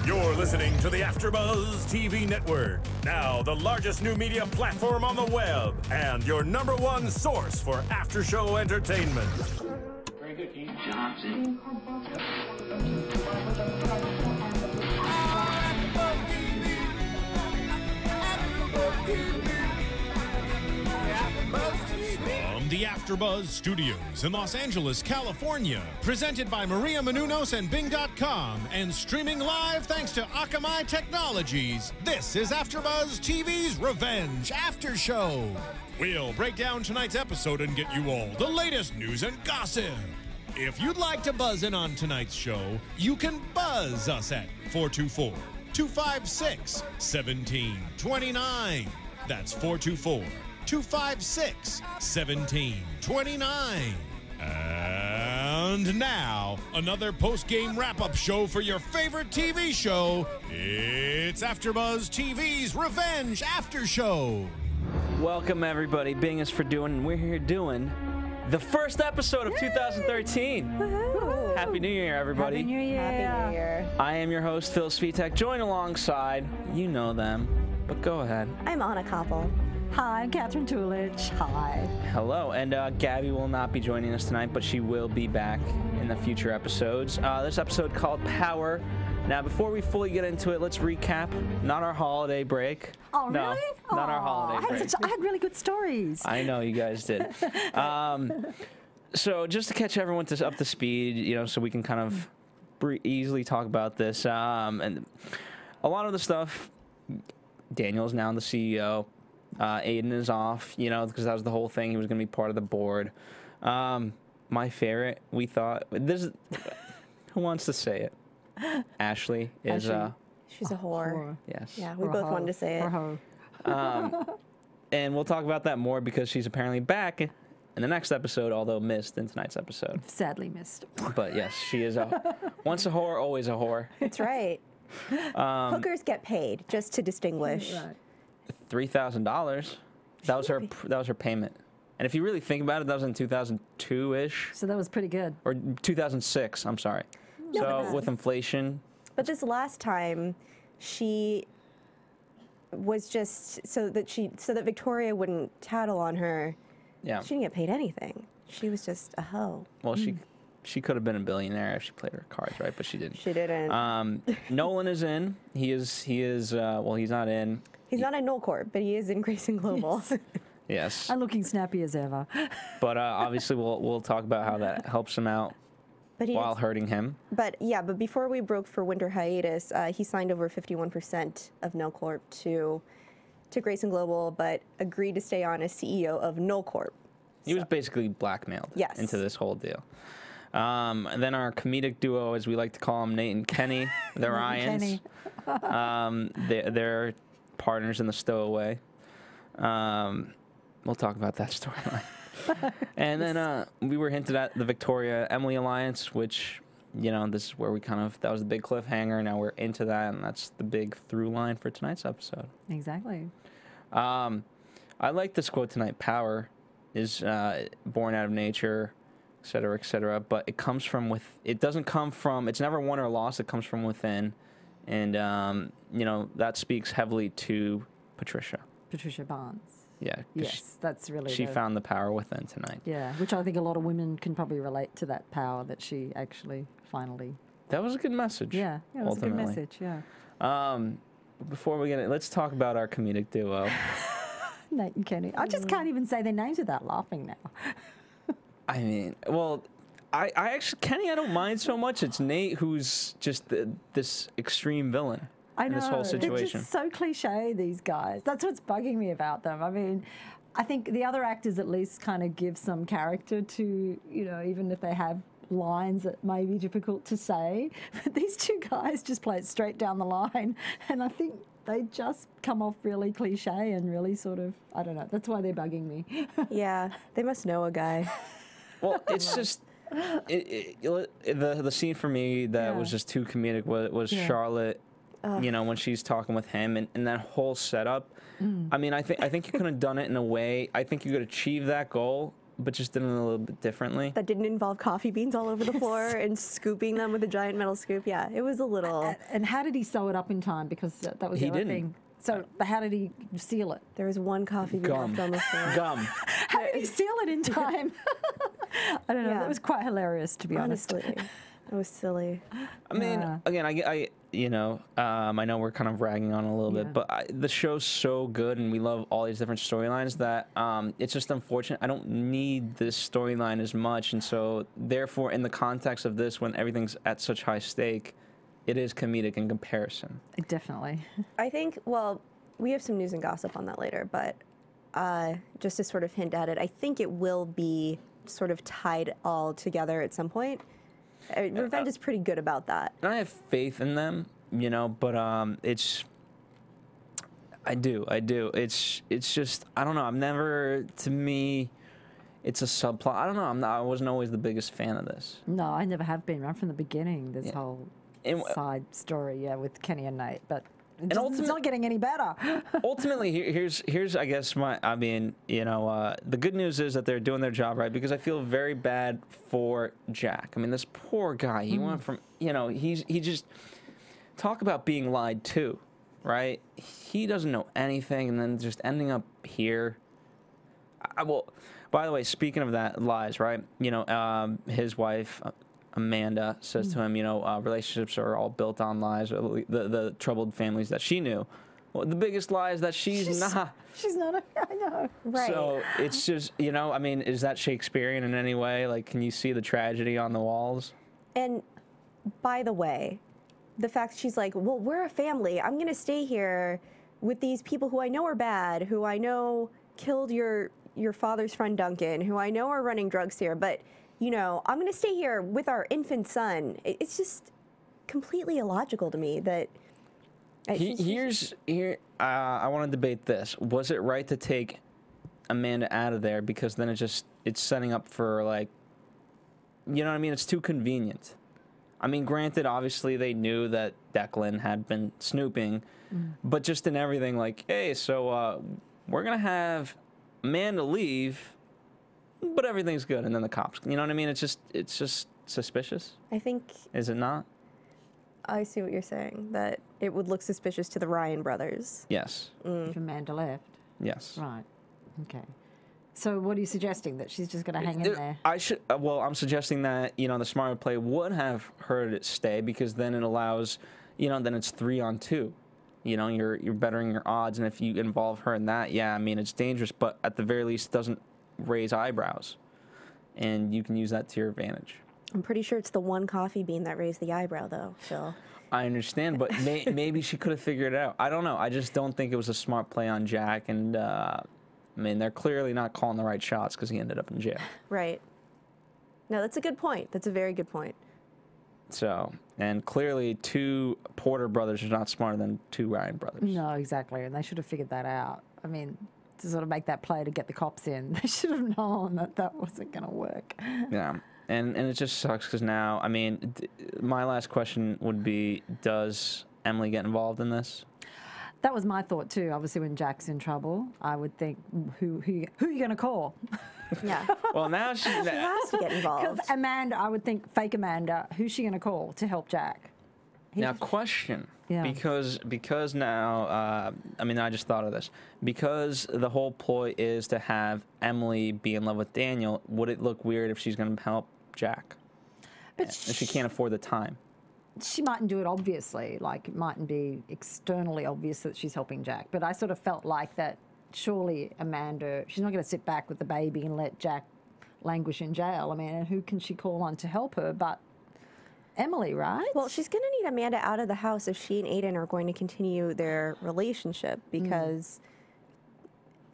You're listening to the AFTERBUZZ TV Network, now the largest new media platform on the web, and your #1 source for after-show entertainment. Very good, Keith. Johnson. From the AFTERBUZZ Studios in Los Angeles, California, presented by Maria Menounos and Bing.com, and streaming live thanks to Akamai Technologies, this is AFTERBUZZ TV's Revenge After Show. We'll break down tonight's episode and get you all the latest news and gossip. If you'd like to buzz in on tonight's show, you can buzz us at 424-256-1729. That's 424-256-1729. And now, another post-game wrap-up show for your favorite TV show. It's AFTERBUZZ TV's Revenge After Show. Welcome, everybody. Bing is for doing, and we're here doing the first episode of 2013. Woohoo. Happy New Year, everybody. Happy New Year. Happy New Year. I am your host, Phil Svitek. Join alongside, you know them, but go ahead. I'm Anna Koppel. Hi, I'm Katherine Tulich. Hi. Hello, and Gabby will not be joining us tonight, but she will be back in the future episodes. This episode called Power. Now, before we fully get into it, let's recap. Not our holiday break. Oh, no, really? Not our holiday break. I had really good stories. I know you guys did. So just to catch everyone up to speed, you know, so we can kind of easily talk about this. And a lot of the stuff, Daniel's now the CEO. Aiden is off, you know, because that was the whole thing. He was going to be part of the board. My favorite, we thought, this. Who wants to say it? Ashley is. She's a whore. Yes. Yeah, we both wanted to say it. And we'll talk about that more because she's apparently back in the next episode, although missed in tonight's episode. Sadly missed. But yes, she is once a whore, always a whore. That's right. Hookers get paid, just to distinguish. Right. $3,000. That was her payment. And if you really think about it, that was in 2002-ish. So that was pretty good. Or 2006, I'm sorry. No, so with inflation. But this last time, she was just so that Victoria wouldn't tattle on her. Yeah. She didn't get paid anything. She was just a hoe. Well, she could have been a billionaire if she played her cards right, but she didn't. She didn't. Nolan is in. He is. Well, he's not in. He's not in Nullcorp, but he is in Grayson Global. Yes. And looking snappy as ever. But obviously, we'll talk about how that helps him out while hurting him. But yeah, but before we broke for winter hiatus, he signed over 51% of Nullcorp to Grayson Global, but agreed to stay on as CEO of Nullcorp. He was basically blackmailed into this whole deal. And then our comedic duo, as we like to call them, Nate and Kenny, they're Ryans. They're partners in the Stowaway. We'll talk about that storyline. And then we were hinted at the Victoria-Emily alliance, which, you know, this is where we that was the big cliffhanger. Now we're into that, and that's the big through line for tonight's episode. Exactly. I like this quote tonight. Power is born out of nature, et cetera, but it comes from it doesn't come from, it's never won or lost, it comes from within. And, you know, that speaks heavily to Patricia. Patricia Barnes. Yeah. Yes, that's really She found the power within tonight. Yeah, which I think a lot of women can probably relate to, that power that she actually finally... That was a good message. Yeah, it was ultimately. a good message, yeah. Before we get it, let's talk about our comedic duo. Nate and Kenny. I just can't even say their names without laughing now. I mean, well... I actually, Kenny, I don't mind so much. It's Nate who's just this extreme villain in this whole situation. They're just so cliche, these guys. That's what's bugging me about them. I mean, I think the other actors at least kind of give some character to, you know, even if they have lines that may be difficult to say. But these two guys just play it straight down the line. And I think they just come off really cliche and really sort of, I don't know. That's why they're bugging me. Yeah, they must know a guy. Well, it's just... the scene for me that was just too comedic was Charlotte, you know, when she's talking with him and that whole setup. I mean, I think you could have done it in a way. I think you could achieve that goal but just did it a little bit differently. That didn't involve coffee beans all over the floor and scooping them with a giant metal scoop. Yeah, it was a little. And how did he sew it up in time? Because that was the He other didn't. thing. So how did he seal it? There was one coffee bean left on the floor. Gum. How did he seal it in time? I don't know. Yeah. That was quite hilarious, to be honest. Honestly, it was silly. I mean, again, I you know, I know we're kind of ragging on it a little bit, but the show's so good, and we love all these different storylines that it's just unfortunate. I don't need this storyline as much, and so therefore, in the context of this, when everything's at such high stake, it is comedic in comparison. Definitely. I think, well, we have some news and gossip on that later, but just to sort of hint at it, I think it will be sort of tied all together at some point. Revenge is pretty good about that. And I have faith in them, you know, but I do. It's just, I don't know. I'm never, to me, it's a subplot. I don't know. I wasn't always the biggest fan of this. No, I never have been. Right from the beginning, this whole side story, with Kenny and Nate, but it's not getting any better. Ultimately, here's I guess I mean, you know, the good news is that they're doing their job right, because I feel very bad for Jack. I mean, this poor guy. He went from, you know, he just talk about being lied to, right? He doesn't know anything, and then just ending up here. Well, by the way, speaking of that, lies, right? You know, his wife, Amanda, says to him, you know, relationships are all built on lies, or the troubled families that she knew. Well, the biggest lie is that she's not. She's not. I know. Right. So it's just, you know, I mean, is that Shakespearean in any way? Like, can you see the tragedy on the walls? And by the way, the fact she's like, well, we're a family. I'm going to stay here with these people who I know are bad, who I know killed your father's friend Duncan, who I know are running drugs here, but, you know, I'm going to stay here with our infant son. It's just completely illogical to me that... I want to debate this. Was it right to take Amanda out of there? Because then it's setting up for, like, you know what I mean? It's too convenient. I mean, granted, obviously they knew that Declan had been snooping, but just in everything, like, hey, so we're going to have Amanda leave, but everything's good, and then the cops. You know what I mean? It's just suspicious. I think... Is it not? I see what you're saying, that it would look suspicious to the Ryan brothers. Yes. If Amanda left. Yes. Right. Okay. So what are you suggesting? That she's just going to hang in there? Well, I'm suggesting that, you know, the smarter play would have her to stay, because then it allows, you know, then it's 3-on-2. You know, you're bettering your odds, and if you involve her in that, yeah, I mean, it's dangerous, but at the very least, it doesn't raise eyebrows, and you can use that to your advantage. I'm pretty sure it's the one coffee bean that raised the eyebrow, though, Phil. I understand, but maybe she could have figured it out. I don't know. I just don't think it was a smart play on Jack, and I mean, they're clearly not calling the right shots because he ended up in jail. Right. No, that's a good point. That's a very good point. So, and clearly 2 Porter brothers are not smarter than 2 Ryan brothers. No, exactly. And they should have figured that out. I mean, to sort of make that play to get the cops in, they should have known that that wasn't going to work. Yeah. And it just sucks because now, I mean, my last question would be, does Emily get involved in this? That was my thought too. Obviously, when Jack's in trouble, I would think, who are you going to call? Yeah. Well, now she has to get involved. Because Amanda, I would think fake Amanda, who's she going to call to help Jack? Now, question. Yeah. Because now, I mean, I just thought of this. Because the whole ploy is to have Emily be in love with Daniel, would it look weird if she's going to help Jack? But if she can't afford the time. She mightn't do it obviously. Like, it mightn't be externally obvious that she's helping Jack. But I sort of felt like that surely Amanda, she's not going to sit back with the baby and let Jack languish in jail. I mean, who can she call on to help her but Emily, right? Well, she's going to need Amanda out of the house if she and Aiden are going to continue their relationship, because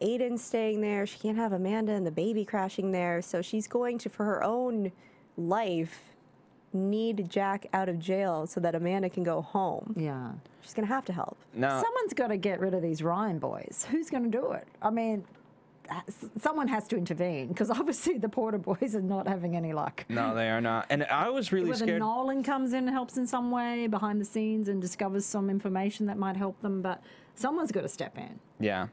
Aiden's staying there. She can't have Amanda and the baby crashing there. So she's going to, for her own life, need Jack out of jail so that Amanda can go home. Yeah. She's going to have to help. Now, someone's got to get rid of these Ryan boys. Who's going to do it? I mean, someone has to intervene, because obviously the Porter boys are not having any luck. no, they are not. And I was really Whether scared. Nolan comes in and helps in some way behind the scenes and discovers some information that might help them, but someone's got to step in. Yeah.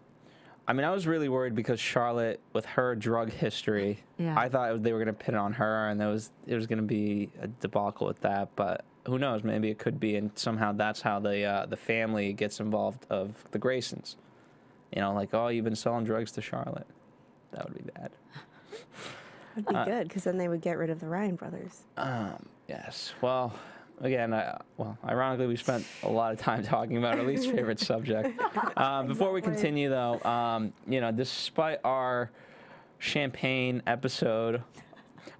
I mean, I was really worried because Charlotte, with her drug history, Yeah. I thought they were going to pin it on her, and it was going to be a debacle with that. But who knows? Maybe it could be, and somehow that's how the family gets involved of the Graysons. You know, like, oh, you've been selling drugs to Charlotte. That would be bad. That'd be good, because then they would get rid of the Ryan brothers. Yes. Well, again, ironically, we spent a lot of time talking about our least favorite subject. Before we continue, though, you know, despite our champagne episode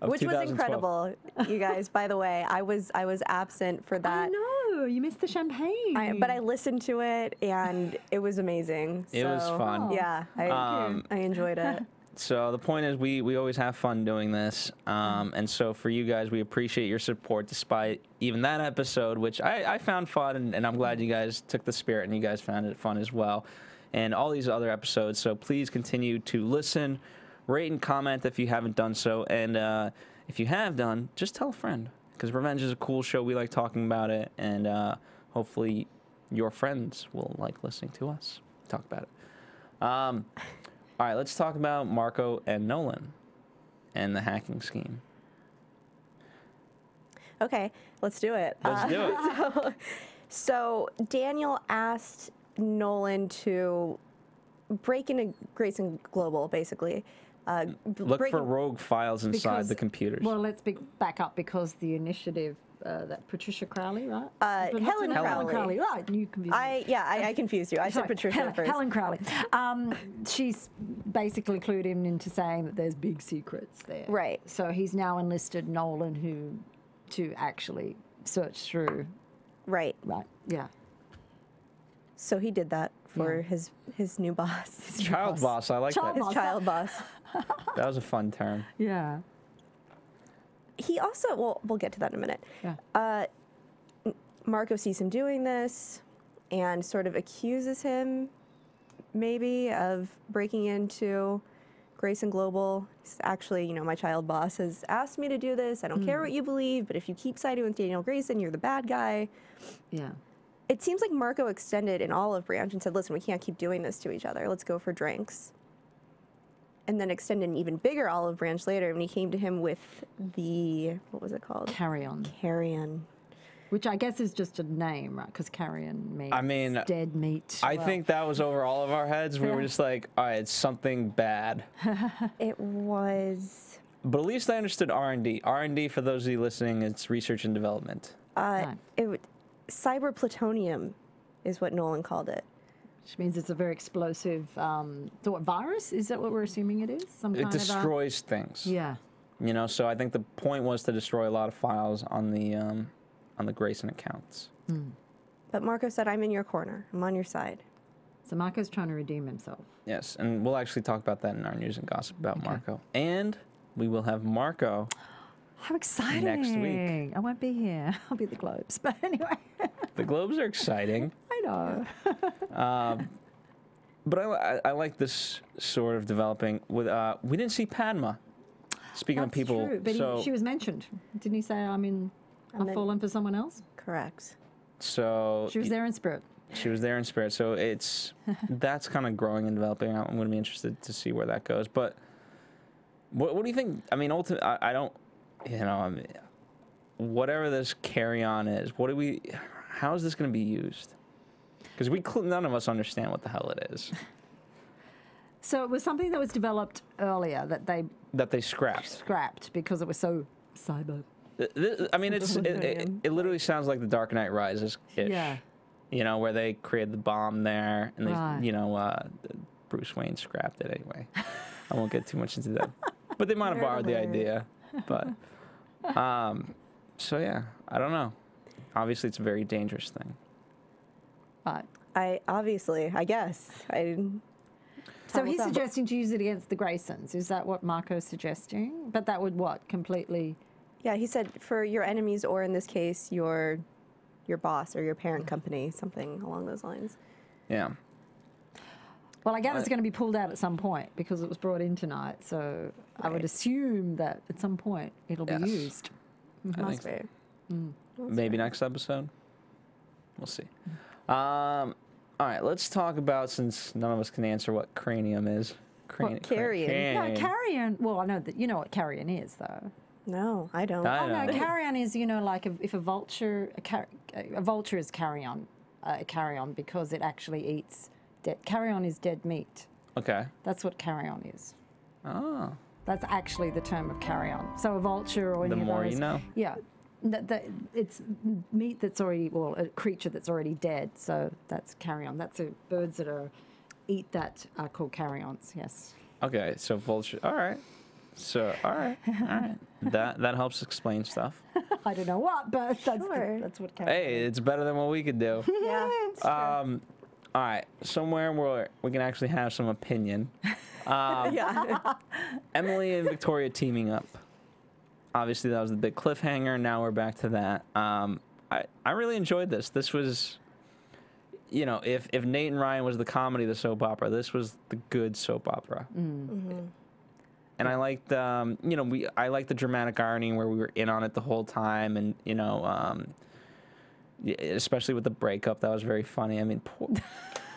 of Which was 2012 incredible, you guys. By the way, I was absent for that. I know, you missed the champagne. But I listened to it, and it was amazing. It was fun. Yeah, I enjoyed it. So the point is, we always have fun doing this, and so for you guys, we appreciate your support despite even that episode, which I found fun, and I'm glad you guys took the spirit and you guys found it fun as well, and all these other episodes. So please continue to listen, rate, and comment if you haven't done so, and if you have done, just tell a friend, because Revenge is a cool show. We like talking about it, and hopefully your friends will like listening to us talk about it. All right, let's talk about Marco and Nolan and the hacking scheme. Okay, let's do it. Let's do it. So Daniel asked Nolan to break into Grayson Global, basically. Look for rogue files inside the computers. Well, let's back up, because the initiative, that Patricia Crowley, right? Helen Crowley. Right, you confused me. I confused you. I said Patricia first. Helen Crowley. She's basically clued him into saying that there's big secrets there. Right. So he's now enlisted Nolan to actually search through. Right. Right. Yeah. So he did that for his new boss. His Child boss, I like that. His child boss. That was a fun term. Yeah. He also, well, we'll get to that in a minute. Yeah. Marco sees him doing this and sort of accuses him, maybe, of breaking into Grayson Global. He's actually, you know, my child boss has asked me to do this. I don't care what you believe, but if you keep siding with Daniel Grayson, you're the bad guy. Yeah. It seems like Marco extended an olive branch and said, listen, we can't keep doing this to each other. Let's go for drinks. And then extended an even bigger olive branch later when he came to him with the, what was it called? Carrion. Carrion. Which I guess is just a name, right? Because carrion means dead meat. I think that was over all of our heads. We were just like, all right, it's something bad. It was... But at least I understood R&D. R&D, for those of you listening, it's research and development. Cyber plutonium is what Nolan called it. Which means it's a very explosive, what, virus? Is that what we're assuming it is? It destroys things. Yeah. You know, so I think the point was to destroy a lot of files on the Grayson accounts. But Marco said, I'm in your corner. I'm on your side. So Marco's trying to redeem himself. Yes, and we'll actually talk about that in our news and gossip about Marco. And we will have Marco. How exciting. Next week. I won't be here. I'll be at the Globes. But anyway. The Globes are exciting. I know. But I like this sort of developing. With we didn't see Padma. Speaking of people. True, but she was mentioned. Didn't he say, I've fallen for someone else? Correct. So she was there in spirit. She was there in spirit. So that's kind of growing and developing. I'm going to be interested to see where that goes. But what do you think? I mean, ultimately, I don't, whatever this carry-on is, how is this going to be used? Because none of us understand what the hell it is. So it was something that was developed earlier that they scrapped because it was so cyber. I mean, it literally sounds like the Dark Knight Rises-ish. Yeah. You know, where they created the bomb there, and they, Bruce Wayne scrapped it anyway. I won't get too much into that, but they might have borrowed the idea. But so yeah, I don't know. Obviously, it's a very dangerous thing. But I guess. So he's suggesting to use it against the Graysons. Is that what Marco's suggesting? But that would completely... Yeah, he said for your enemies, or in this case, your boss or your parent company, something along those lines. Yeah. Well, I gather it's going to be pulled out at some point because it was brought in tonight. So I would assume that at some point it'll be used. I think so. Maybe next episode. We'll see. All All right, let's talk about, since none of us can answer what cranium is. Carrion? No, carrion. Well, I know that you know what carrion is, though. No, I don't. I Oh no, know. carrion is, you know, like if a vulture, a vulture is carrion because it actually eats dead. Carrion is dead meat. Okay. That's what carrion is. Oh. That's actually the term of carrion. So a vulture or any The of more those, you know. Yeah, it's meat that's already, well, a creature that's already dead. So that's carrion. That's birds that eat that are called carrions. Yes. Okay, so vulture. All right. So, all right. That helps explain stuff. I don't know what, but that's Sure. that's what carrion. Hey, it's better than what we could do. Yeah. All right, somewhere where we can actually have some opinion. Yeah. Emily and Victoria teaming up. Obviously, that was the big cliffhanger. Now we're back to that. I really enjoyed this. This was, you know, if Nate and Ryan was the comedy of the soap opera, this was the good soap opera. And I liked, you know, I liked the dramatic irony where we were in on it the whole time, and you know, especially with the breakup, that was very funny. I mean,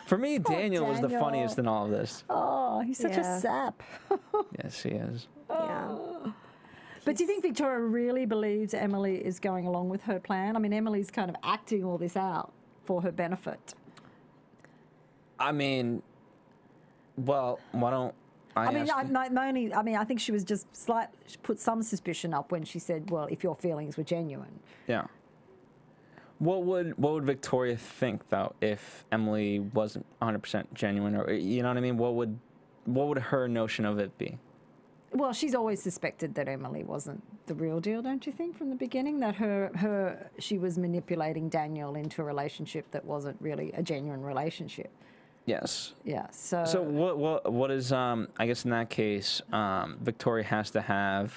for me, Daniel was the Daniel. funniest in all of this. Oh, he's such a Yeah. sap. Yes, he is. Yeah. But do you think Victoria really believes Emily is going along with her plan? I mean, Emily's kind of acting all this out for her benefit. I mean, well, why don't I I mean, ask I think she was just she put some suspicion up when she said, "Well, if your feelings were genuine." Yeah. What would Victoria think though if Emily wasn't 100% genuine, or you know what I mean? What would her notion of it be? Well, she's always suspected that Emily wasn't the real deal, don't you think, from the beginning? That she was manipulating Daniel into a relationship that wasn't really a genuine relationship. Yes. Yeah. So. So what is I guess in that case, Victoria has to have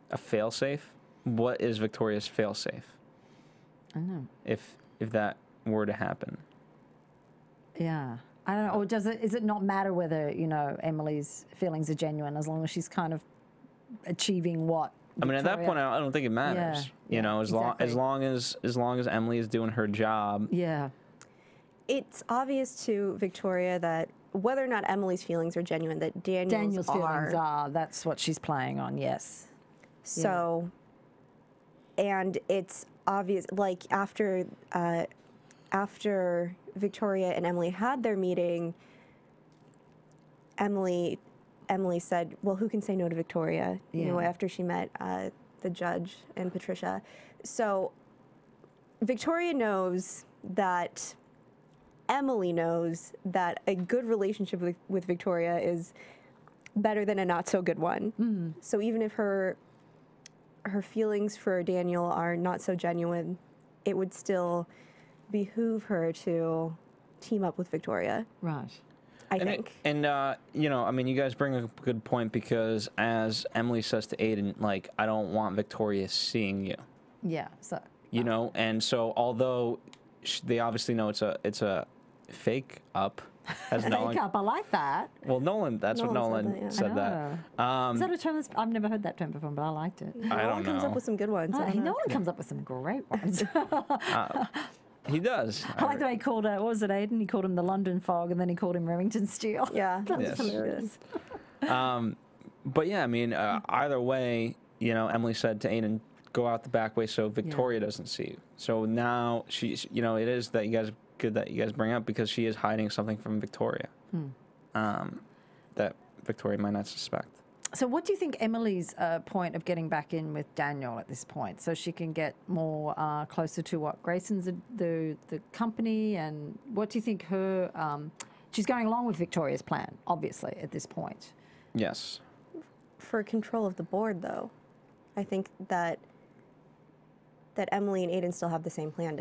a failsafe. What is Victoria's failsafe? I don't know. If that were to happen. Yeah. I don't know. Or does it not matter whether, you know, Emily's feelings are genuine as long as she's kind of achieving what? I mean, at that Victoria- point, I don't think it matters. Yeah, You know, as exactly. long as Emily is doing her job. Yeah. It's obvious to Victoria that whether or not Emily's feelings are genuine, that Daniel's feelings are. That's what she's playing on, yes. So, and it's obvious, like after Victoria and Emily had their meeting, Emily said, well, who can say no to Victoria? You know, Yeah. after she met the judge and Patricia. So Victoria knows that Emily knows that a good relationship with Victoria is better than a not so good one. So even if her feelings for Daniel are not so genuine, it would still behoove her to team up with Victoria, Right. I think. You know, I mean, you guys bring a good point, because as Emily says to Aiden, like, I don't want Victoria seeing you. Yeah. So. You know, and so although they obviously know it's a fake up, as Nolan. Fake up. I like that. Well, Nolan. That's what Nolan Nolan said that, said I that. Is that a term I've never heard that term before, but I liked it. I Nolan don't comes know. up with some good ones. I don't know. Nolan comes up with some great ones. He does. I like the way he called what was it, Aiden? He called him the London Fog, and then he called him Remington Steel. Yeah, That was Yes. hilarious. But yeah, I mean, either way, you know, Emily said to Aiden, go out the back way so Victoria doesn't see you. So now she's, you know, it is that good that you guys bring up, because she is hiding something from Victoria that Victoria might not suspect. So what do you think Emily's point of getting back in with Daniel at this point, so she can get more closer to what Grayson's the company, and what do you think her she's going along with Victoria's plan, obviously, at this point. Yes. For control of the board, though, I think that Emily and Aiden still have the same plan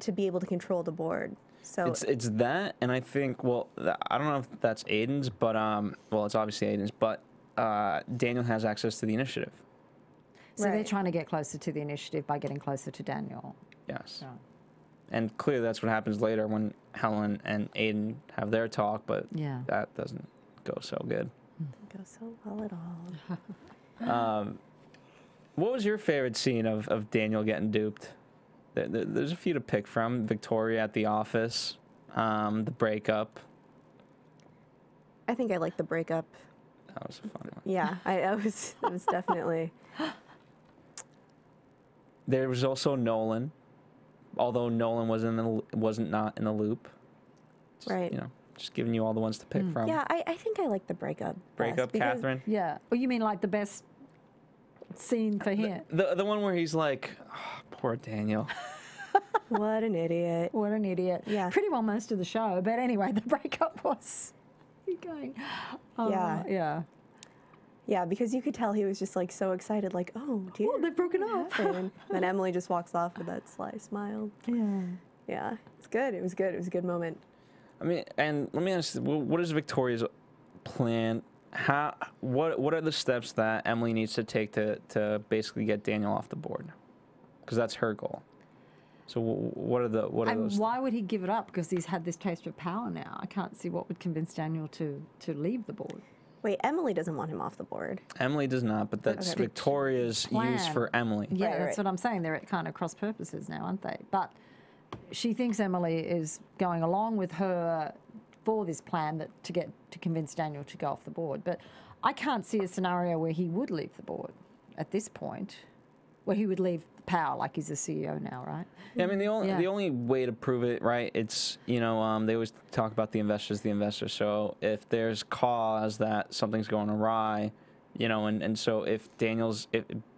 to be able to control the board. So It's that, and I think, well, I don't know if that's Aiden's, but well, it's obviously Aiden's, but Daniel has access to the initiative. So they're Right. trying to get closer to the initiative by getting closer to Daniel. Yes. Yeah. And clearly that's what happens later when Helen and Aiden have their talk, but Yeah. that doesn't go so good. doesn't go so well at all. What was your favorite scene of Daniel getting duped? there's a few to pick from. Victoria at the office, the breakup. I think I like the breakup. That was a fun one. Yeah, it was definitely. There was also Nolan, although Nolan wasn't not in the loop. Just, Right. You know, just giving you all the ones to pick from. Yeah, I think I like the breakup. Breakup, best because- Katherine. Yeah. Well, you mean like the best scene for him? The one where he's like, oh, poor Daniel. What an idiot. What an idiot. Yeah. Pretty well most of the show, but anyway, the breakup was. You going? Yeah. Yeah. Yeah, because you could tell he was just like so excited, like, oh dear. Oh, they've broken up. And then Emily just walks off with that sly smile. Yeah. Yeah, it's good. It was good. It was a good moment. I mean, and let me ask you, what is Victoria's plan? What are the steps that Emily needs to take to basically get Daniel off the board? Because that's her goal. So what are And those? why would he give it up? Because he's had this taste of power now. I can't see what would convince Daniel to leave the board. Wait, Emily doesn't want him off the board. Emily does not, but that's Okay. Victoria's Plan. use for Emily. Yeah, Right, that's right. what I'm saying. They're at kind of cross purposes now, aren't they? But she thinks Emily is going along with her for this plan to convince Daniel to go off the board. But I can't see a scenario where he would leave the board at this point, where he would leave power, like he's the CEO now, right? Yeah, I mean, the Yeah. only way to prove it, right? It's they always talk about the investors. So if there's cause that something's going awry, and so if Daniel's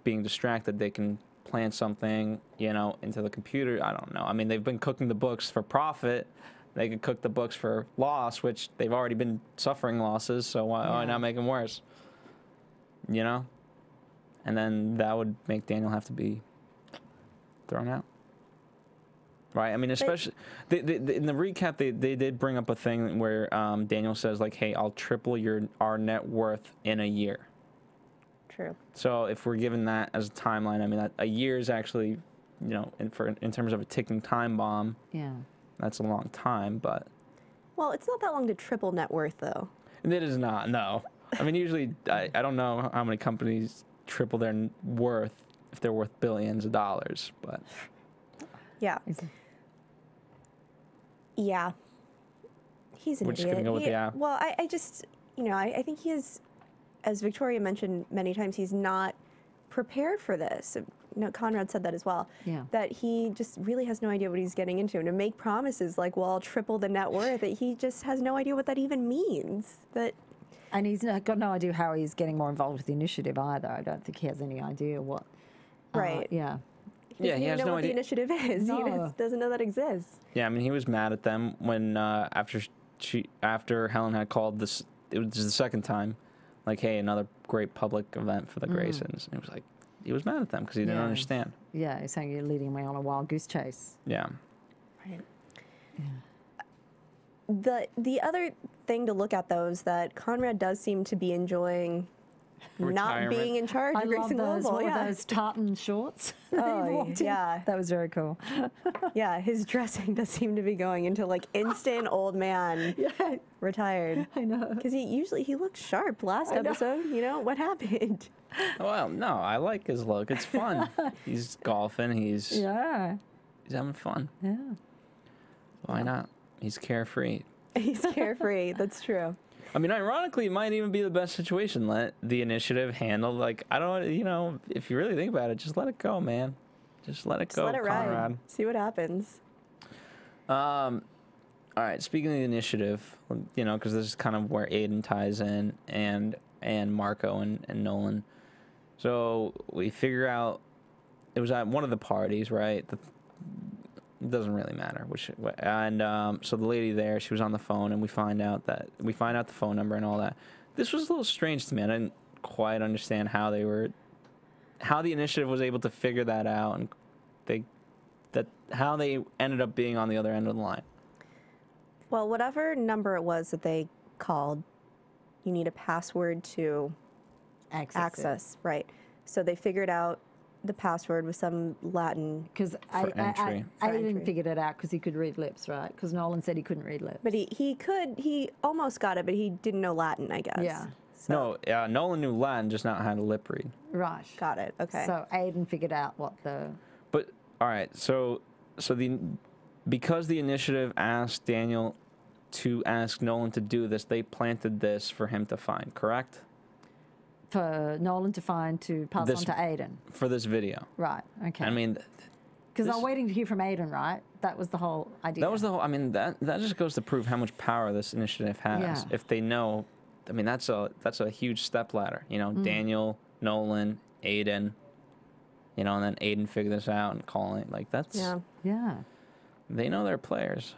being distracted, they can plant something, into the computer. I don't know. I mean, they've been cooking the books for profit. They could cook the books for loss, which they've already been suffering losses. So why not make them worse? And then that would make Daniel have to be thrown out. Right? I mean, especially in the recap, they did bring up a thing where Daniel says, like, hey, I'll triple our net worth in a year. True. So if we're given that as a timeline, I mean, that a year is actually, in terms of a ticking time bomb, Yeah. that's a long time, but Well, it's not that long to triple net worth, though. it is not, no. I mean, usually, I don't know how many companies triple their worth if they're worth billions of dollars, but Yeah. Yeah. He's an We're just idiot. gonna go with yeah. Well, I just, I think he is, as Victoria mentioned many times, he's not prepared for this. Conrad said that as well. Yeah. That he just really has no idea what he's getting into. And to make promises like, well, I'll triple the net worth, that he just has no idea what that even means. And he's got no idea how he's getting more involved with the initiative either. I don't think he has any idea what. Right. Yeah. He doesn't he even has know no what idea. the initiative is. He No. just doesn't know that exists. yeah, I mean, he was mad at them when after Helen had called this. It was the second time, like, hey, another great public event for the Graysons. And he was mad at them because he didn't Yeah. understand. Yeah, he's saying you're leading me on a wild goose chase. Yeah. Right. The other thing to look at, though, is that Conrad does seem to be enjoying not Retirement. being in charge I of love Grayson those, Global. what were Yeah. those tartan shorts. that he Oh, walked in? yeah. That was very cool. Yeah, his dressing does seem to be going into like instant old man Yeah, retired. I know. Because he looked sharp last know. episode. What happened? Well, no, I like his look. It's fun. He's golfing. He's Yeah, having fun. yeah. Why not? He's carefree. He's carefree. That's true. I mean, ironically, it might even be the best situation. Let the initiative handle. Like, I don't, if you really think about it, just let it go, man. Just let it Just go, let it Conrad. ride. See what happens. All right. Speaking of the initiative, because this is kind of where Aiden ties in, and Marco and Nolan. So we figure out it was at one of the parties, right? It doesn't really matter so the lady there, she was on the phone, and we find out the phone number and all that. This was a little strange to me. I didn't quite understand how the initiative was able to figure that out, and how they ended up being on the other end of the line. Well, whatever number it was that they called, you need a password to access. Right. So they figured out the password with some Latin. Because entry. entry. Aiden figured it out because he could read lips, right? Because Nolan said he couldn't read lips. But he almost got it, but he didn't know Latin, I guess. Yeah. So, No, Nolan knew Latin, just not how to lip read. Right. Got it. Okay. So Aiden figured out what the... But all right. So because the initiative asked Daniel to ask Nolan to do this, they planted this for him to find, correct? For Nolan to find to pass This- on to Aiden. For this video. Right. Okay. I mean, because this- I'm waiting to hear from Aiden, right? That was the whole idea. that was the whole. I mean, that just goes to prove how much power this initiative has. Yeah. If they know, I mean, that's a huge step ladder. You know, Daniel, Nolan, Aiden. You know, and then Aiden figured this out and Colleen. Like that's. Yeah. Yeah. They know their players.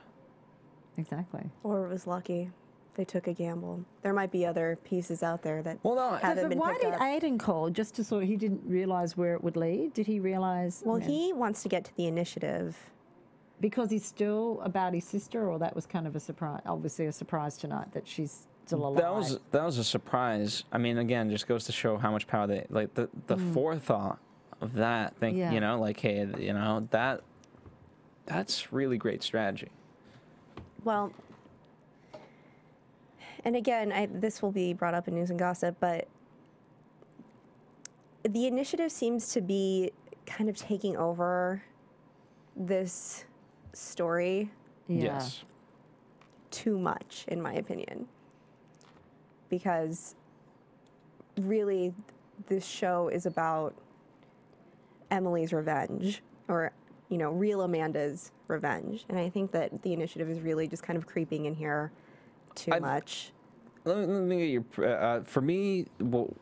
Exactly. Or it was lucky. They took a gamble. There might be other pieces out there that Well, no, haven't But been why picked did up. Aiden call? Just to sort of, he didn't realize where it would lead? Did he realize? Well, you know, he wants to get to the initiative. because he's still about his sister, or that was kind of a surprise, obviously a surprise tonight that she's still alive. That was a surprise. I mean, again, just goes to show how much power they like the forethought of that thing. Yeah. You know, like hey, you know that's really great strategy. Well, and again, this will be brought up in news and gossip, but the initiative seems to be kind of taking over this story Yeah. Yes. too much, in my opinion. Because really, this show is about Emily's revenge, or, you know, real Amanda's revenge. And I think that the initiative is really just kind of creeping in here too much. Let me get your. For me, well,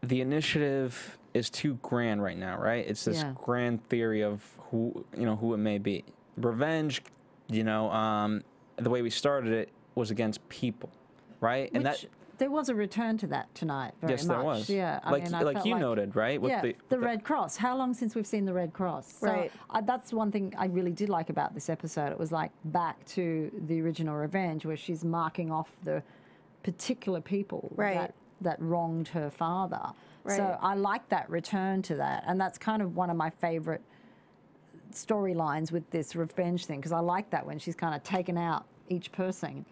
the initiative is too grand right now, right? It's this Yeah. grand theory of who it may be. Revenge, you know, the way we started it was against people, right? And Which, there was a return to that tonight, very yes, much. there was. Yeah. I like mean, I like felt you noted, right? With Yeah, the Red Cross. How long since we've seen the Red Cross? So Right. That's one thing I really did like about this episode. It was like back to the original Revenge, where she's marking off the particular people Right. that wronged her father. Right. So I like that return to that. And that's kind of one of my favorite storylines with this revenge thing, because I like that when she's kind of taken out each person,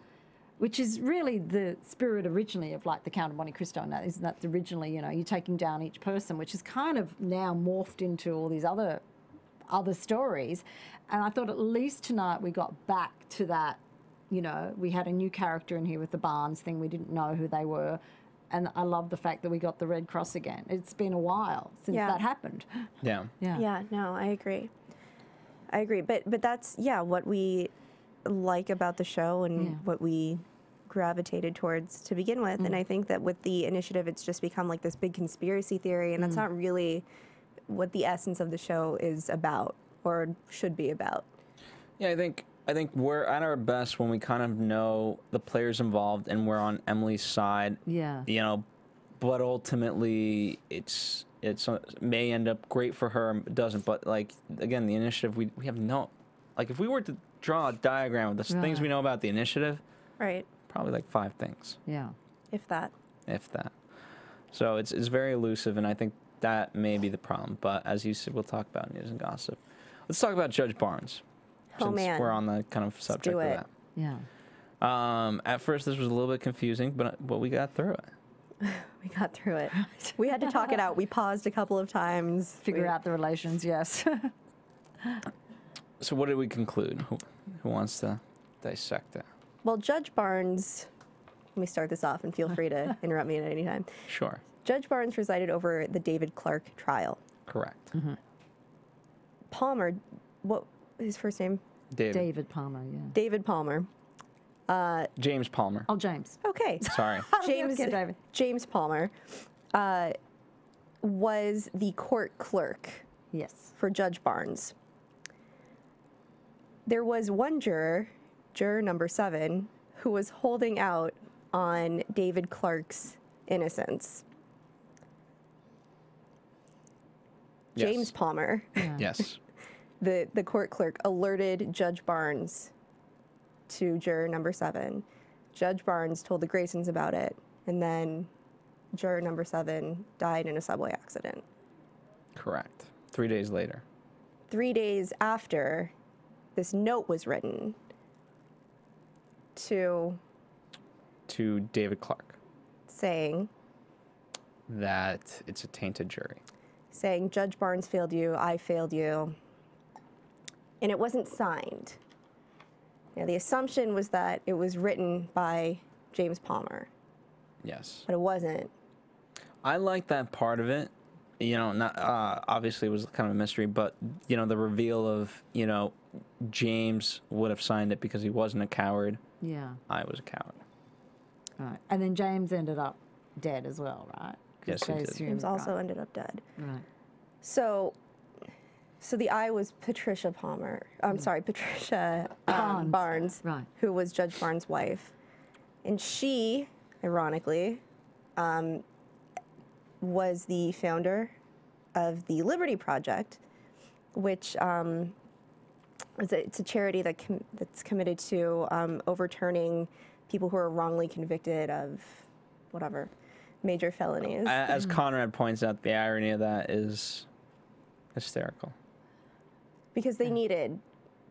which is really the spirit originally of like the Count of Monte Cristo. And that isn't that originally, you know, you're taking down each person, which is kind of now morphed into all these other stories. And I thought at least tonight we got back to that. You know, we had a new character in here with the Barnes thing. We didn't know who they were. And I love the fact that we got the Red Cross again. It's been a while since Yeah. that happened. Yeah. Yeah. Yeah, no, I agree. But that's, yeah, what we like about the show and Yeah. what we gravitated towards to begin with. And I think that with the initiative, it's just become like this big conspiracy theory, and that's not really what the essence of the show is about or should be about. Yeah, I think we're at our best when we kind of know the players involved and we're on Emily's side. Yeah. You know, but ultimately it's may end up great for her, it doesn't. But like again, the initiative we have no, like if we were to draw a diagram of the things we Right. know about the initiative, Right. probably like 5 things, Yeah. If that. if that. So it's very elusive, and I think that may be the problem. But as you said, we'll talk about news and gossip. Let's talk about Judge Barnes. Oh, Since man. we're on the kind of subject do of it. that. Yeah. At first, this was a little bit confusing, but we got through it. We got through it. We had to talk it out. We paused a couple of times. Figure out the relations, yes. So what did we conclude? Who wants to dissect it? Well, Judge Barnes, let me start this off and feel free to interrupt me at any time. Sure. Judge Barnes presided over the David Clarke trial. Correct. Palmer, what his first name? David Palmer, yeah. David Palmer. James Palmer. Oh, James. Okay. Sorry. James Okay, David. James Palmer was the court clerk Yes. for Judge Barnes. There was one juror number 7, who was holding out on David Clarke's innocence. Yes. James Palmer, Yes. the court clerk, alerted Judge Barnes to juror number 7. Judge Barnes told the Graysons about it, and then juror number 7 died in a subway accident. Correct. 3 days later. 3 days after, this note was written to David Clarke. saying, That it's a tainted jury. Judge Barnes failed you, I failed you, and it wasn't signed. Now, the assumption was that it was written by James Palmer, Yes. but it wasn't. I like that part of it. You know, not obviously it was kind of a mystery, but you know, the reveal of, you know, James would have signed it because he wasn't a coward. Yeah. I was a coward. Right. And then James ended up dead as well, right? 'Cause Yes, he they did. assumed- James also right. ended up dead. Right. So the I was Patricia Palmer. I'm sorry, Patricia Barnes, Right. who was Judge Barnes' wife. And she, ironically, was the founder of the Liberty Project, which it's a charity that's committed to overturning people who are wrongly convicted of whatever major felonies. As Conrad points out, the irony of that is hysterical. Because they needed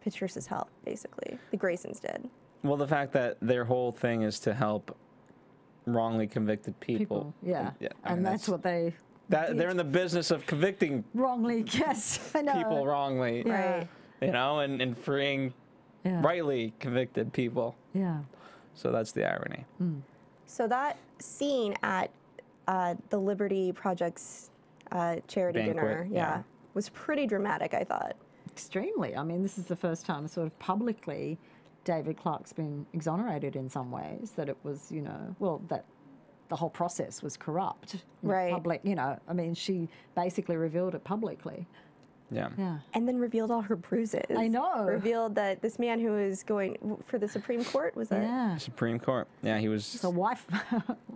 Patricia's help, basically. The Graysons did. Well, the fact that their whole thing is to help wrongly convicted people. Yeah. I And mean, that's what they they're in the business of convicting wrongly, yes, I know. people wrongly, Yeah. Right. you know, and freeing Yeah. rightly convicted people. Yeah. So that's the irony. So that scene at the Liberty Project's charity Banquet, dinner, yeah. was pretty dramatic, I thought. Extremely. I mean, this is the first time sort of publicly David Clarke's been exonerated in some ways, that it was, you know, well, that the whole process was corrupt. in the Right. Public, you know, I mean, she basically revealed it publicly. Yeah. Yeah. And then revealed all her bruises. I know. Revealed that this man who was going for the Supreme Court, was that? Yeah. Supreme Court. Yeah, he was. So wife.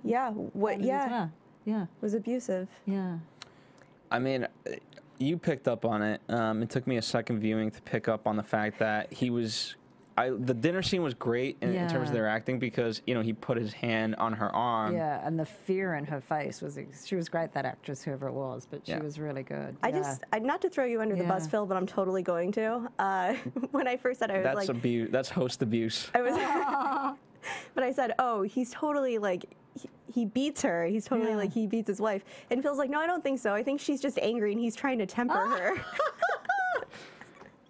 Yeah. What? Yeah. Yeah. Was abusive. Yeah. I mean, you picked up on it. It took me a second viewing to pick up on the fact that he was. The dinner scene was great in terms of Yeah. their acting because, you know, he put his hand on her arm. Yeah, and the fear in her face was, she was great, that actress, whoever it was, but she Yeah. was really good. I not to throw you under the bus, Yeah. Phil, but I'm totally going to. When I first said it, I was That's like, abuse. That's host abuse. I was, but I said, oh, he's totally like, he beats her. He's totally Yeah. like, he beats his wife. And Phil's like, no, I don't think so. I think she's just angry and he's trying to temper her.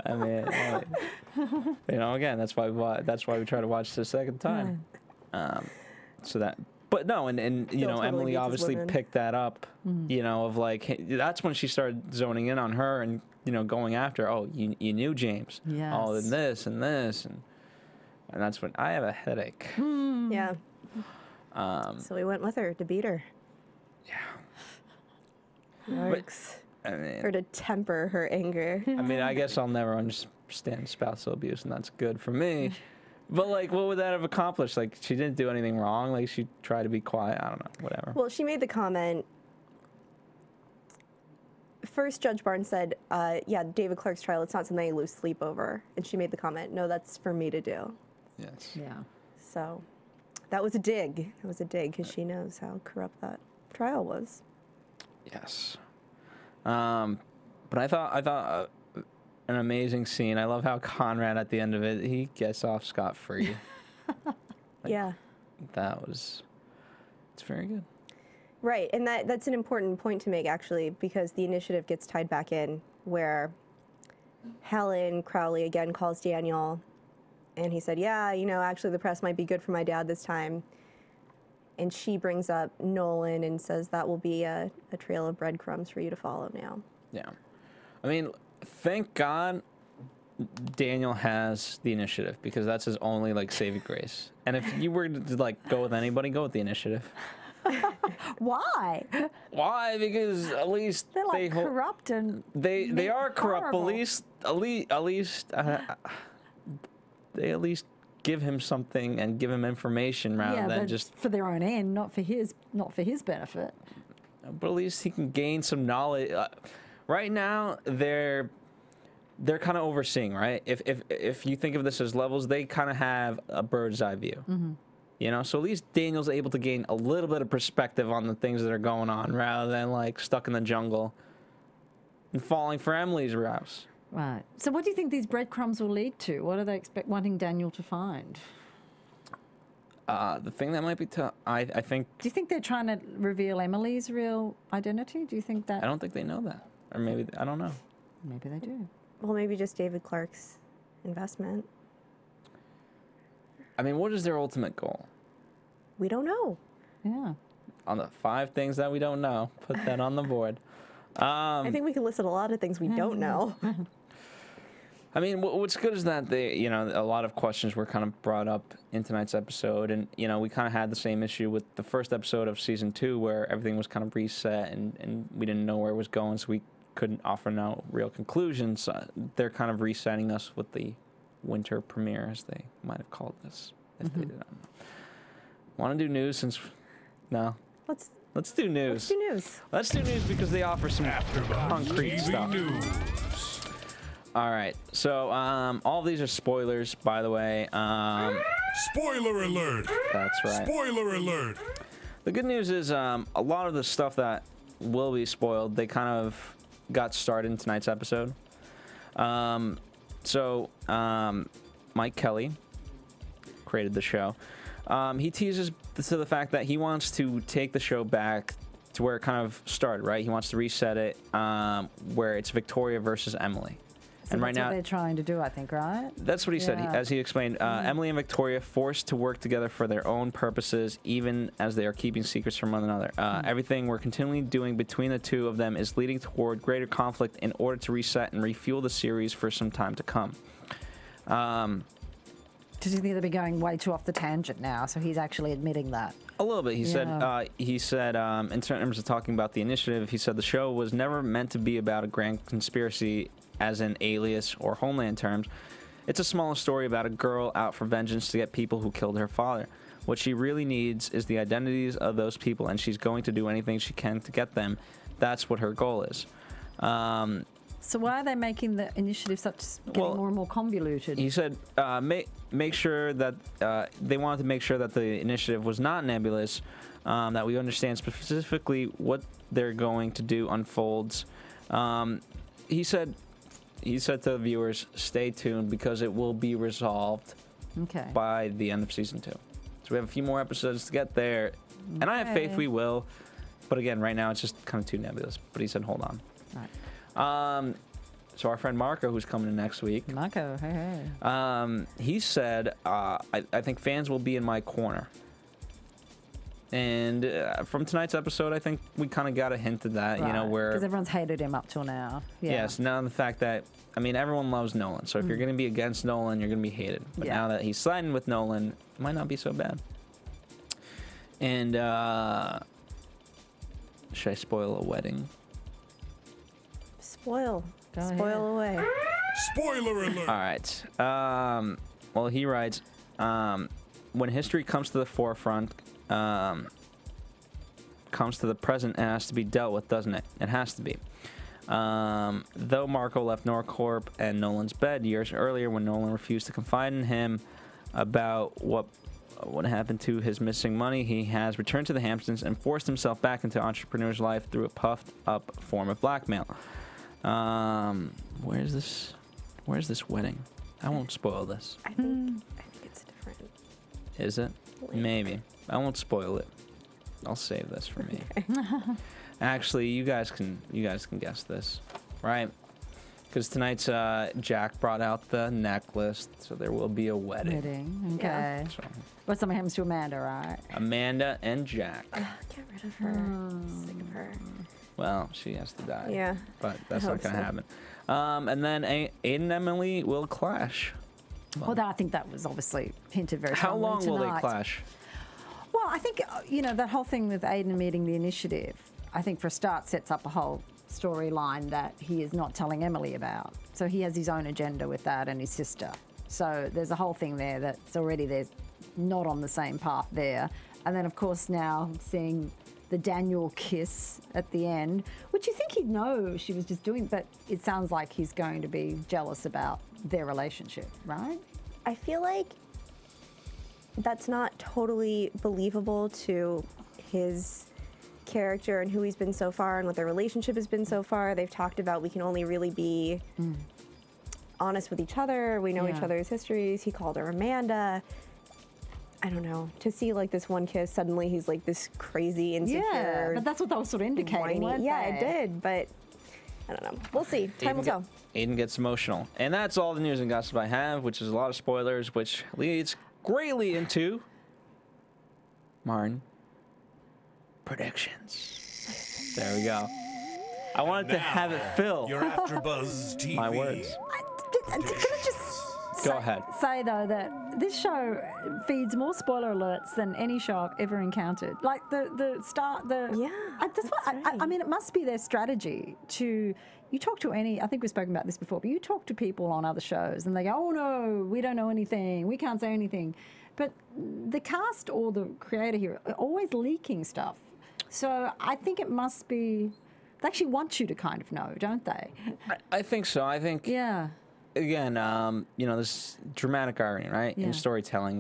I mean, you know, again, that's why we try to watch the second time. So that, but no, and you know, totally Emily beats his obviously women. picked that up. You know, of like, hey, that's when she started zoning in on her and, you know, going after. Oh, you knew James. Oh, Yes. and this and this and that's when I have a headache. Yeah. So we went with her to beat her. Yeah. Yikes. I mean, Or to temper her anger. I mean, I guess I'll never understand spousal abuse, and that's good for me. But like, what would that have accomplished? Like, she didn't do anything wrong. Like, she tried to be quiet. I don't know. Whatever. Well, she made the comment. First, Judge Barnes said, yeah, David Clarke's trial, it's not something I lose sleep over. And she made the comment, no, that's for me to do. Yes. Yeah. So that was a dig. It was a dig because she knows how corrupt that trial was. Yes. But I thought an amazing scene. I love how Conrad at the end of it, he gets off scot-free. Yeah. It's very good. Right, and that's an important point to make, actually, because the initiative gets tied back in, where Helen Crowley again calls Daniel, and he said, yeah, you know, actually the press might be good for my dad this time. And she brings up Nolan and says that will be a trail of breadcrumbs for you to follow now. Yeah. I mean, thank God Daniel has the initiative, because that's his only, like, saving grace. And if you were to, like, go with anybody, go with the initiative. Why? Why? Because at least They're like they corrupt and they are corrupt, but horrible. at least they at least give him something and give him information rather than but just. for their own end, not for his benefit. But at least he can gain some knowledge. Right now, they're kind of overseeing, right? If you think of this as levels, they kind of have a bird's eye view. Mm-hmm. You know, so at least Daniel's able to gain a little bit of perspective on the things that are going on, rather than like stuck in the jungle and falling for Emily's rouse. Right. So what do you think these breadcrumbs will lead to? What are they wanting Daniel to find? The thing that might be tough, I think. Do you think they're trying to reveal Emily's real identity? Do you think that? I don't think they know that, or maybe I don't know. Maybe they do. Well, maybe just David Clarke's investment. I mean, what is their ultimate goal? We don't know. Yeah. On the 5 things that we don't know, put that on the board. I think we can list a lot of things we don't know. I mean, what's good is that a lot of questions were kind of brought up in tonight's episode, and we kind of had the same issue with the first episode of season 2, where everything was kind of reset and we didn't know where it was going, so we couldn't offer no real conclusions. They're kind of resetting us with the winter premiere, as they might have called this, if they did. Want to do news since no. Let's do news. Let's do news because they offer some concrete stuff. News. All right. So all of these are spoilers, by the way. Spoiler alert. That's right. Spoiler alert. The good news is a lot of the stuff that will be spoiled, they kind of got started in tonight's episode. Mike Kelly created the show. He teases to the fact that he wants to take the show back to where it kind of started, right? He wants to reset it where it's Victoria versus Emily. So and right that's now, what they're trying to do, I think, right? that's what he said. As he explained, Emily and Victoria forced to work together for their own purposes, even as they are keeping secrets from one another. Everything we're continually doing between the two of them is leading toward greater conflict in order to reset and refuel the series for some time to come. Does he think they'll be going way too off the tangent now? So he's actually admitting that. A little bit. He said in terms of talking about the initiative, he said the show was never meant to be about a grand conspiracy as in Alias or Homeland terms. It's a smaller story about a girl out for vengeance to get people who killed her father. What she really needs is the identities of those people, and she's going to do anything she can to get them. That's what her goal is. So why are they making the initiative getting more and more convoluted? He said make sure that they wanted to make sure that the initiative was not nebulous, that we understand specifically what they're going to do unfolds. He said to the viewers, stay tuned because it will be resolved by the end of season 2. So we have a few more episodes to get there, and I have faith we will. But again, right now it's just kind of too nebulous. But he said, hold on. Right. So our friend Marco, who's coming in next week, Marco, hey. he said, I think fans will be in my corner. And from tonight's episode, I think we kind of got a hint of that, Right. where... Because everyone's hated him up till now. Yeah. Yes, now the fact that, I mean, everyone loves Nolan. So if you're going to be against Nolan, you're going to be hated. But now that he's siding with Nolan, it might not be so bad. And, should I spoil a wedding? Spoil ahead. away. Spoiler alert. All right. Well, he writes, when history comes to the forefront, comes to the present, it has to be dealt with, doesn't it? It has to be. Though Marco left Norcorp and Nolan's bed years earlier when Nolan refused to confide in him about what happened to his missing money, he has returned to the Hamptons and forced himself back into entrepreneur's life through a puffed-up form of blackmail. Where's this wedding? I won't spoil this. I think it's different. Is it? Maybe. I won't spoil it. I'll save this for me. Actually, you guys can guess this, right? Because tonight's Jack brought out the necklace, so there will be a wedding. Okay. Yeah. So, But something happens to Amanda, right? Amanda and Jack. Get rid of her. Sick of her. Well, she has to die. Yeah. But that's I not hope going to so. happen. And then Aiden and Emily will clash. Well, I think that was obviously hinted very How strongly long will they tonight. clash? Well, I think, that whole thing with Aiden meeting the initiative, I think for a start sets up a whole storyline that he is not telling Emily about. So he has his own agenda with that and his sister. So there's a whole thing there that's already there's not on the same path there. And then, of course, now seeing the Daniel kiss at the end, which you think he'd know she was just doing, but it sounds like he's going to be jealous about their relationship, right? I feel like that's not totally believable to his character and who he's been so far and what their relationship has been so far. They've talked about we can only really be honest with each other. We know each other's histories. He called her Amanda. I don't know. To see like this one kiss, suddenly he's like this crazy insecure. Yeah, but that's what they were sort of indicating, whiny. weren't Yeah, they? it did. But I don't know. We'll see. Time will tell. Aiden gets emotional. And that's all the news and gossip I have, which is a lot of spoilers, which leads greatly into Martin predictions. There we go. I wanted to have it Phil. Your AfterBuzz TV. My words. Can I just Go ahead. say though that this show feeds more spoiler alerts than any show I've ever encountered. Like that's what I mean. It must be their strategy to. You talk to I think we've spoken about this before, but you talk to people on other shows and they go, "Oh no, we don't know anything. We can't say anything." But the cast or the creator here are always leaking stuff. So I think it must be. They actually want you to kind of know, don't they? I think so. I think. Yeah. Again, this dramatic irony, right? Yeah. In storytelling,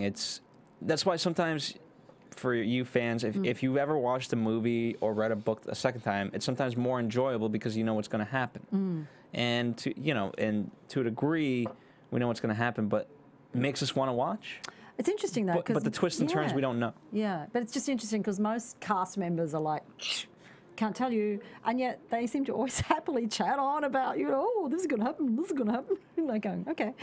that's why sometimes for you fans, if you've ever watched a movie or read a book a second time, it's sometimes more enjoyable because you know what's going to happen. And to a degree, we know what's going to happen, but it makes us want to watch. It's interesting though, but the twists and turns we don't know. Yeah, but it's just interesting because most cast members are like, can't tell you, and yet they seem to always happily chat on about, oh, this is going to happen, this is going to happen. Like going, okay.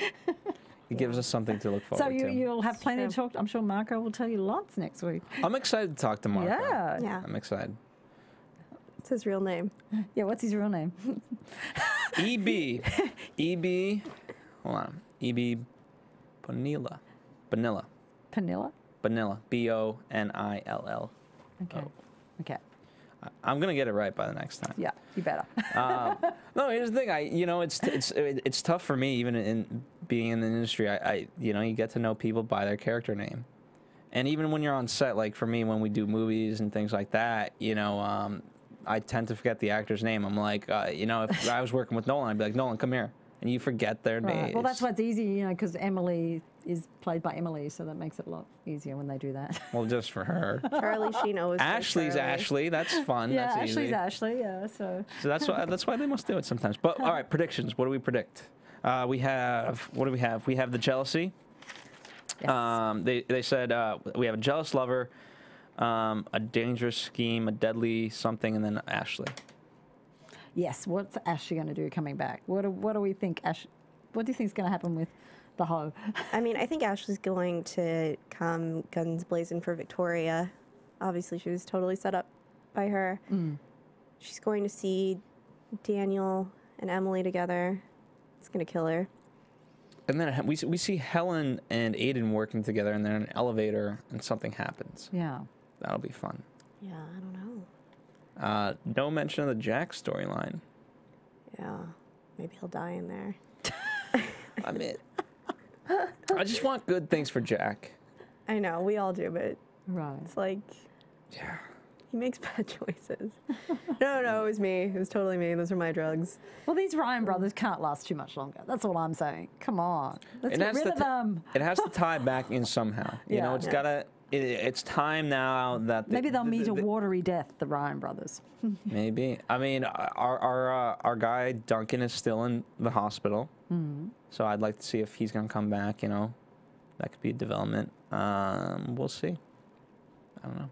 It gives us something to look forward to. So you'll have plenty to talk. I'm sure Marco will tell you lots next week. I'm excited to talk to Marco. Yeah. I'm excited. It's his real name. Yeah, what's his real name? EB. Hold on. EB Bonilla. Panilla? Bonilla. Bonill. Okay. Okay. I'm gonna get it right by the next time. Yeah, you better. No, here's the thing. It's tough for me, even in being in the industry. You get to know people by their character name, and even when you're on set, like for me, when we do movies and things like that, I tend to forget the actor's name. I'm like, if I was working with Nolan, I'd be like, Nolan, come here, and you forget their names. Well, that's what's easy, because Emily is played by Emily, so that makes it a lot easier when they do that. Well, just for her. Charlie Sheen always. Ashley's Charlie. Ashley. That's fun. Yeah, that's Ashley's easy. Ashley. Yeah, so that's why they must do it sometimes. But all right, predictions. What do we predict? What do we have? We have the jealousy. yes. They said we have a jealous lover, a dangerous scheme, a deadly something, and then Ashley. Yes. What's Ashley going to do coming back? What do we think? What do you think is going to happen with the hoe? I mean, I think Ashley's going to come guns blazing for Victoria. Obviously, she was totally set up by her. She's going to see Daniel and Emily together. It's going to kill her. And then we see Helen and Aiden working together, and they're in an elevator, and something happens. Yeah. That'll be fun. Yeah, I don't know. No mention of the Jack storyline. Yeah, maybe he'll die in there. I mean, I just want good things for Jack. I know, we all do, but Right. it's like Yeah. he makes bad choices. No, it was me. It was totally me. Those are my drugs. Well, these Ryan brothers can't last too much longer. That's all I'm saying. Come on. Let's get rid of them. It has to tie back in somehow. You know, Yeah. it's gotta. It's time now that Maybe they'll meet a watery death, the Ryan brothers. maybe. I mean, our guy Duncan is still in the hospital, so I'd like to see if he's gonna come back. That could be a development. We'll see. I don't know.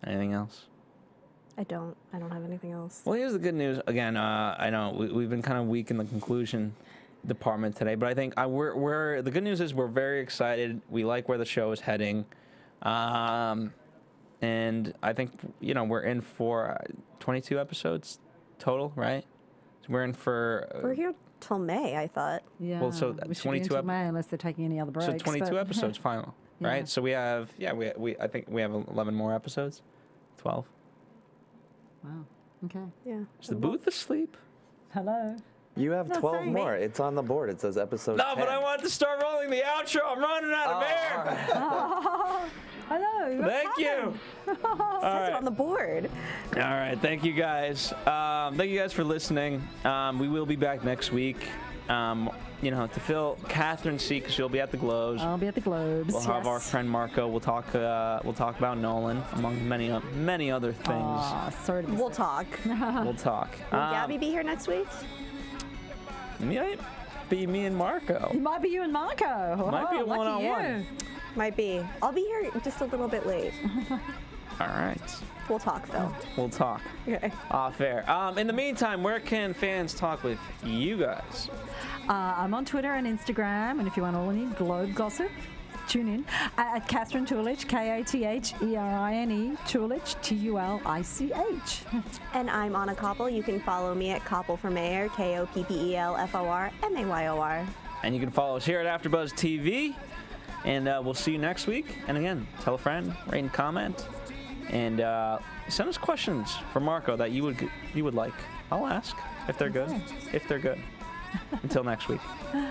Anything else? I don't have anything else. Well, here's the good news. Again, I know we've been kind of weak in the conclusion department today, but I think we're the good news is we're very excited. We like where the show is heading. And I think, we're in for 22 episodes total, right? So we're in for... We're here till May, I thought. Yeah. Well, so we should 22 be until May unless they're taking any other breaks. So 22 but- episodes final, right? Yeah. So we have, I think we have 11 more episodes. 12. Wow. Okay. Yeah. Is the booth asleep? Hello. You have Not 12 saying more. It's on the board. It says episode No, 10. but I wanted to start rolling the outro. I'm running out of air. Hello. Thank you. All Says it right. on the board. All right, thank you guys. Thank you guys for listening. We will be back next week. To fill Catherine's seat because she'll be at the Globes. I'll be at the Globes. We'll have our friend Marco. We'll talk about Nolan among many other things. Sorry to be We'll sick. talk. We'll talk. Will Gabby be here next week? Might be me and Marco. It might be you and Marco. Might be a lucky one-on-one. you. Might be. I'll be here just a little bit late. All right. We'll talk, Phil. We'll talk. Okay. Fair. In the meantime, where can fans talk with you guys? I'm on Twitter and Instagram, and if you want all any Globe gossip, tune in at Katherine Tulich, Katherini, Tulich, Tulich. And I'm Anna Koppel. You can follow me at Koppel for Mayor, KOPPELFORMAYOR. And you can follow us here at AfterBuzz TV. And we'll see you next week. And again, tell a friend, rate and comment, and send us questions for Marco that you would like. I'll ask if they're good. If they're good. Until next week.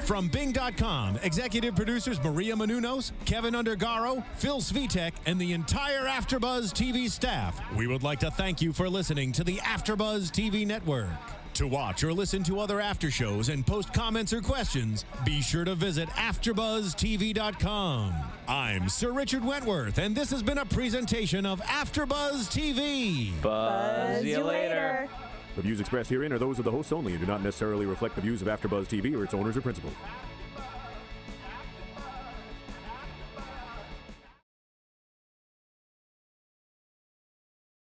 From Bing.com, executive producers Maria Menounos, Kevin Undergaro, Phil Svitek, and the entire AfterBuzz TV staff, we would like to thank you for listening to the AfterBuzz TV network. To watch or listen to other after shows and post comments or questions, be sure to visit AfterBuzzTV.com. I'm Sir Richard Wentworth, and this has been a presentation of AfterBuzz TV. Buzz you later. The views expressed herein are those of the hosts only and do not necessarily reflect the views of AfterBuzz TV or its owners or principals.